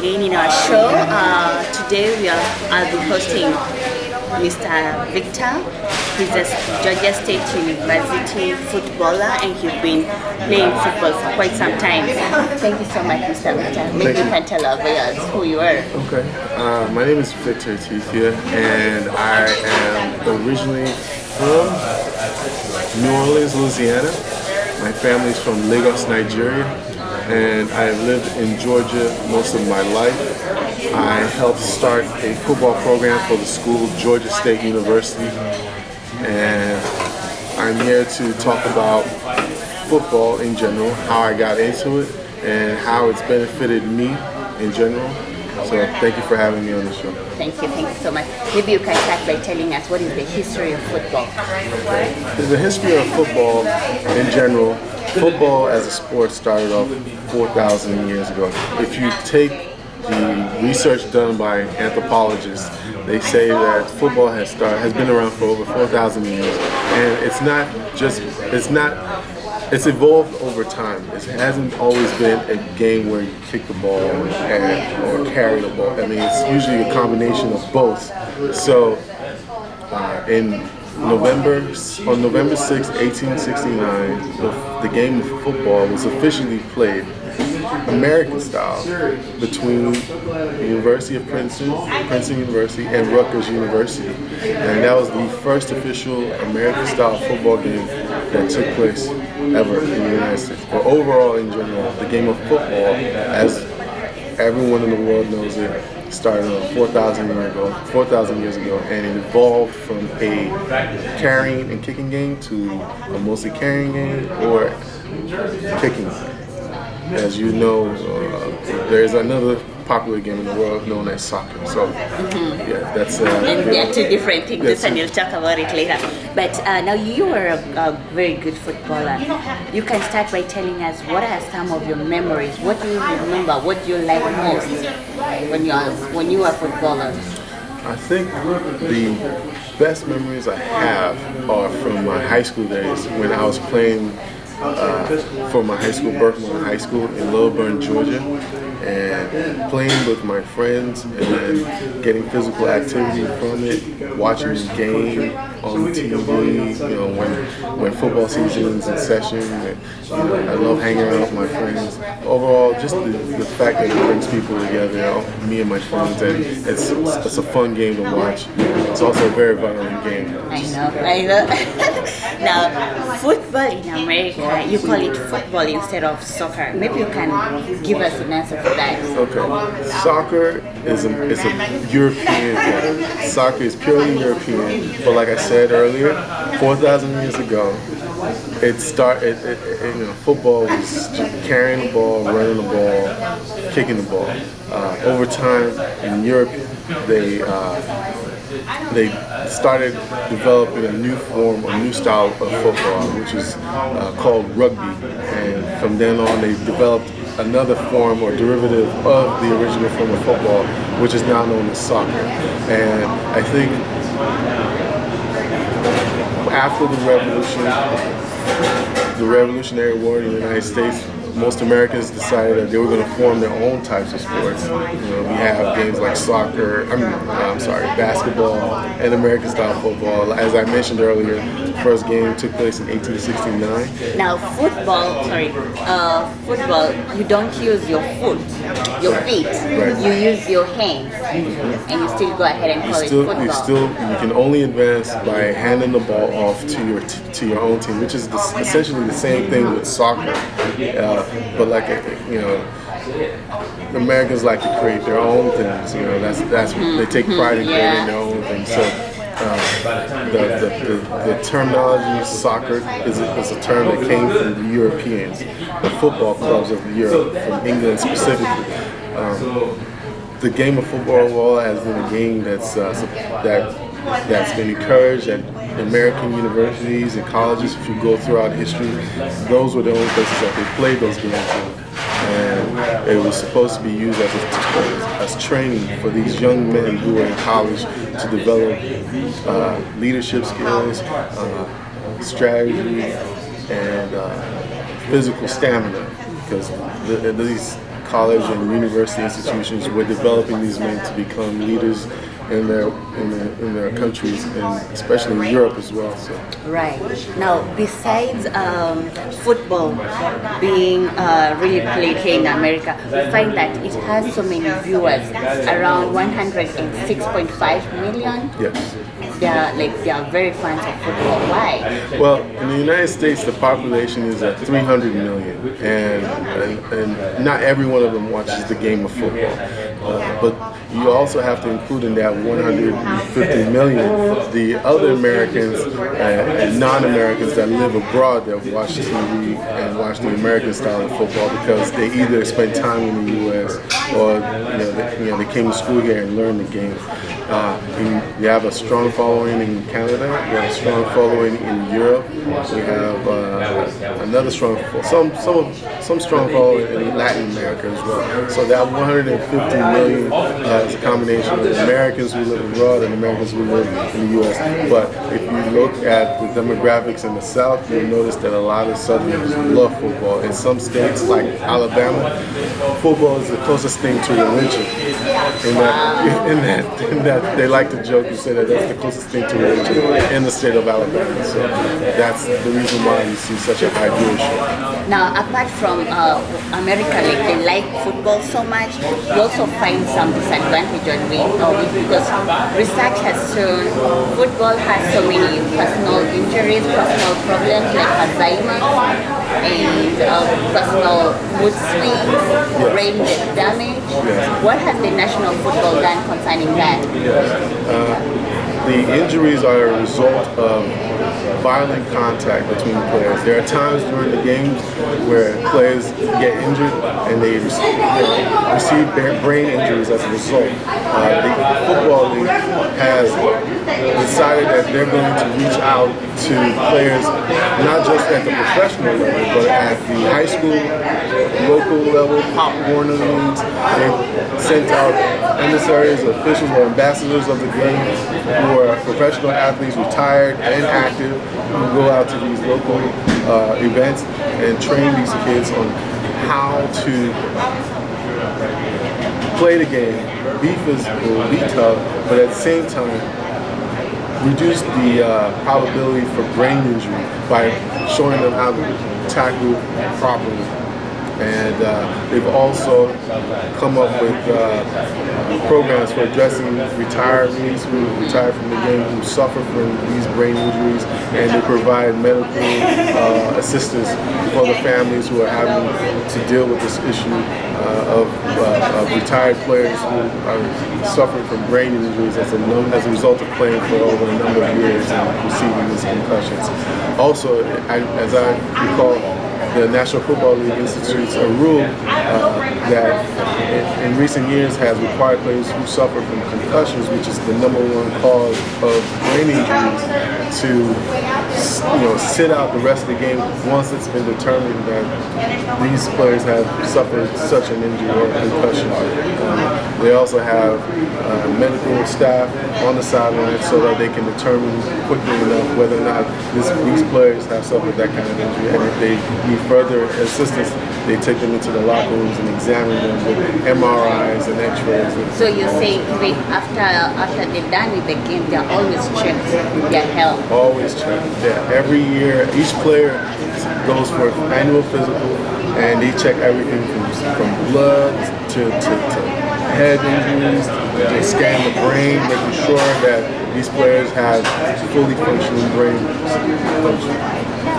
again in our show. Today I'll be hosting Mr. Victor. He's a Georgia State University footballer and he's been playing football for quite some time. Thank you so much, Mr. Victor. Maybe you can tell our viewers who you are. Okay. My name is Victor Etefia and I am originally from New Orleans, Louisiana. My family's from Lagos, Nigeria, and I've lived in Georgia most of my life. I helped start a football program for the school, Georgia State University, and I'm here to talk about football in general, how I got into it, and how it's benefited me in general. So thank you for having me on the show. Thank you so much. Maybe you can start by telling us what is the history of football. The history of football in general, football as a sport started off 4,000 years ago. If you take the research done by anthropologists, they say that football has been around for over 4,000 years, and it's evolved over time. It hasn't always been a game where you kick the ball or carry the ball. I mean, it's usually a combination of both. So, on November 6, 1869, the game of football was officially played American style between the University of Princeton University, and Rutgers University. And that was the first official American style football game that took place ever in the United States. But overall, in general, the game of football, as everyone in the world knows it, started 4,000 years ago, and it evolved from a carrying and kicking game to a mostly carrying game or kicking. As you know, there's another popular game in the world known as soccer. So, yeah, that's... and they are two different things, and you'll talk about it later. But now you are a very good footballer. You can start by telling us what are some of your memories. What do you remember? What do you like most when you were a footballer? I think the best memories I have are from my high school days when I was playing for my high school, Berkman High School in Lilburn, Georgia, and playing with my friends and then getting physical activity from it, watching the game on TV, when football season's in session. I love hanging out with my friends. Overall, just the fact that it brings people together, me and my friends, and it's a fun game to watch. It's also a very violent game. I know. Now, football in America, you call it football instead of soccer. Maybe you can give us an answer for that. Okay. Soccer is a European game. Soccer is purely European, but like I said earlier, 4,000 years ago, football was just carrying the ball, running the ball, kicking the ball. Over time in Europe, they started developing a new form, a new style of football, which is called rugby. And from then on, they developed another form or derivative of the original form of football, which is now known as soccer. And I think after the Revolutionary War in the United States, most Americans decided that they were going to form their own types of sports. We have games like basketball and American-style football. As I mentioned earlier, the first game took place in 1869. Now, football, you don't use your feet. Right. You use your hands, and you still go ahead and call it football. You can only advance by handing the ball off to your own team, which is essentially the same thing with soccer. But Americans like to create their own things. They take pride in creating their own things. So the terminology soccer is a term that came from the Europeans, the football clubs of Europe, from England specifically. The game of football overall has been a game that's been encouraged at American universities and colleges. If you go throughout history, those were the only places that they played those games in. And it was supposed to be used as training for these young men who were in college to develop leadership skills, strategy, and physical stamina. Because these college and university institutions, we're developing these men to become leaders in their countries, and especially in Europe as well. So. Right. Now, besides football being really played here in America, we find that it has so many viewers, around 106.5 million. Yes. They are very fans of football. Why? Well, in the United States, the population is at 300 million, and not every one of them watches the game of football. But you also have to include in that 150 million the other Americans and non-Americans that live abroad that watch TV and watch the American style of football because they either spend time in the U.S. or they came to school here and learned the game. We have a strong following in Canada. We have a strong following in Europe. We have another strong, some strong following in Latin America as well. So that 150 million is a combination of Americans who live abroad and Americans who live in the U.S. But if you look at the demographics in the South, you'll notice that a lot of Southerners love football. In some states, like Alabama, football is the closest thing to religion. In that they like to joke and say that that's the closest thing to religion in the state of Alabama. So that's the reason why you see such a high viewership. Now, apart from America, they like football so much, you also find some disadvantage on it because research has shown football has so many personal injuries, personal problems like Alzheimer's and personal mood swings, brain damage. Yes. What has the national football done concerning that? Yes. The injuries are a result of violent contact between players. There are times during the games where players get injured and they receive brain injuries as a result. The Football League has decided that they're going to reach out to players not just at the professional level, but at the high school, local level, Pop Warner leagues. They've sent out emissaries, officials, or ambassadors of the game who are professional athletes, retired and active, who go out to these local events and train these kids on how to play the game, be physical, be tough, but at the same time reduce the probability for brain injury by showing them how to tackle properly. And they've also come up with programs for addressing retirees who retire from the game who suffer from these brain injuries, and they provide medical assistance for the families who are having to deal with this issue of retired players who are suffering from brain injuries as a result of playing for over a number of years and receiving these concussions. Also, as I recall, the National Football League institutes a rule that in recent years has required players who suffer from concussions, which is the number one cause of brain injuries, to sit out the rest of the game once it's been determined that these players have suffered such an injury or concussion. They also have medical staff on the sideline so that they can determine quickly enough whether or not these players have suffered that kind of injury, and if they need further assistance, they take them into the locker rooms and examine them with MRIs and X-rays. So you say even after they're done with the game, they're always checked their health? Always checked. Yeah. Every year, each player goes for an annual physical, and they check everything from blood to head injuries. They scan the brain, making sure that these players have fully functioning brain function.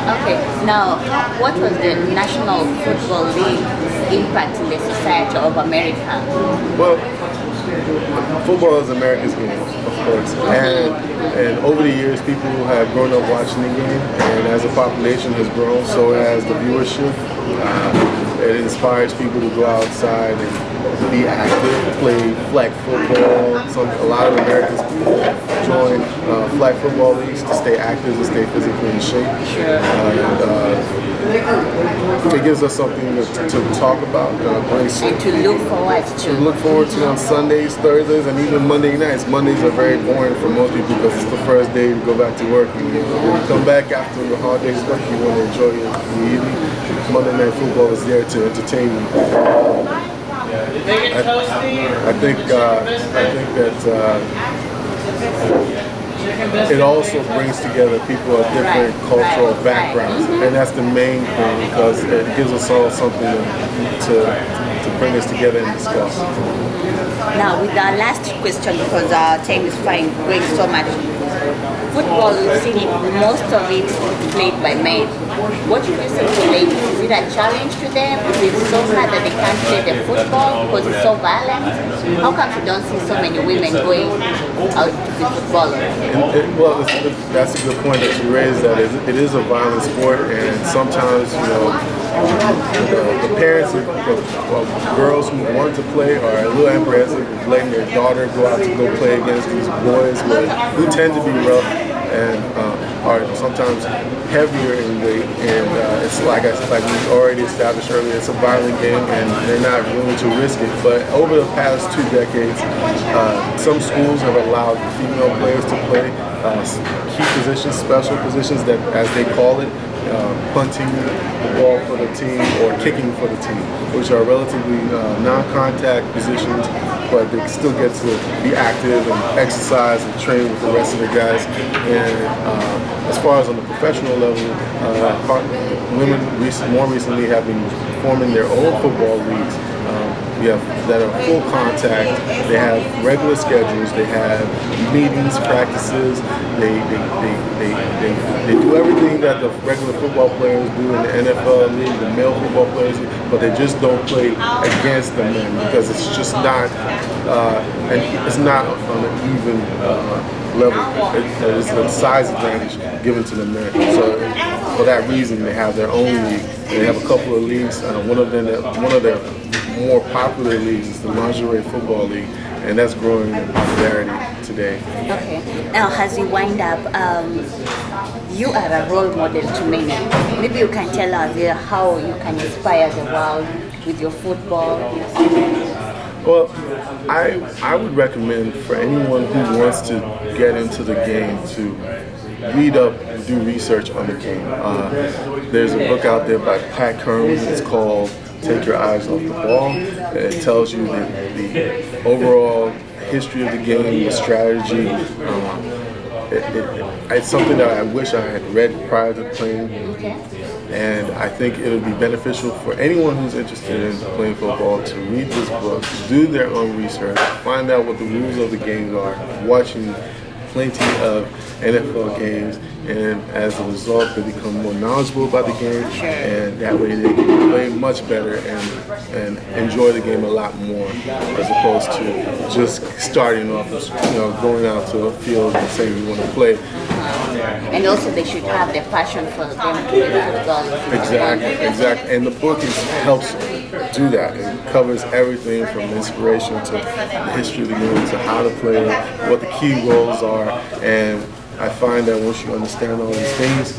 Okay, now what was the National Football League impact in the society of America? Well, football is America's game, of course, and over the years people have grown up watching the game, and as the population has grown, so has the viewership. It inspires people to go outside and be active, play flag football. A lot of Americans join flag football leagues to stay active and stay physically in shape. It gives us something to talk about, and to look forward to. To look forward to on Sundays, Thursdays, and even Monday nights. Mondays are very boring for most people because it's the first day to go back to work. And, when you come back after the holidays work, you want to enjoy your evening. Monday Night Football is there to entertain you. I think that it also brings together people of different cultural backgrounds, and that's the main thing because it gives us all something to bring us together and discuss. Now, with our last question, because our time is flying going so much. Football, we've seen it, most of it played by men. What do you say to ladies? Is it a challenge to them? Is it so hard that they can't play the football because it's so violent? How come you don't see so many women going out to be footballers? That's a good point that you raised. That it is a violent sport, and sometimes the parents of girls who want to play are a little apprehensive of letting their daughter go out to go play against these boys who tend to be rough and are sometimes heavier in weight, and it's like we already established earlier, it's a violent game and they're not willing to risk it. But over the past 2 decades, some schools have allowed female players to play key positions, special positions that, as they call it, punting the ball for the team or kicking for the team, which are relatively non-contact positions, but they still get to be active and exercise and train with the rest of the guys. And as far as on the professional level, women more recently have been forming their own football leagues. That are full contact. They have regular schedules. They have meetings, practices. They do everything that the regular football players do in the NFL league, the male football players, but they just don't play against the men because it's just not, and it's not on an even level. It's a size advantage given to the men. So for that reason, they have their own league. They have a couple of leagues. One of their more popular leagues is the Lingerie Football League, and that's growing in popularity today. Okay. Now, as you wind up, you are a role model to many. Maybe you can tell us how you can inspire the world with your football. Well, I would recommend for anyone who wants to get into the game to read up and do research on the game. There's a book out there by Pat Curran. It's called Take Your Eyes Off the Ball. It tells you the overall history of the game, the strategy. It's something that I wish I had read prior to playing. And I think it would be beneficial for anyone who's interested in playing football to read this book, do their own research, find out what the rules of the games are, watching plenty of NFL games, and as a result they become more knowledgeable about the game, and that way they can play much better and enjoy the game a lot more, as opposed to just starting off, going out to a field and saying we want to play. And also they should have the passion for them to play football. Exactly. And the book helps do that. It covers everything from inspiration to the history of the game to how to play, what the key roles are, and I find that once you understand all these things,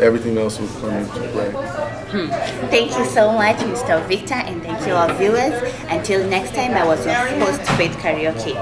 everything else will come into play. Thank you so much, Mr. Victor, and thank you, our viewers. Until next time, I was your host, Faith Kariuki.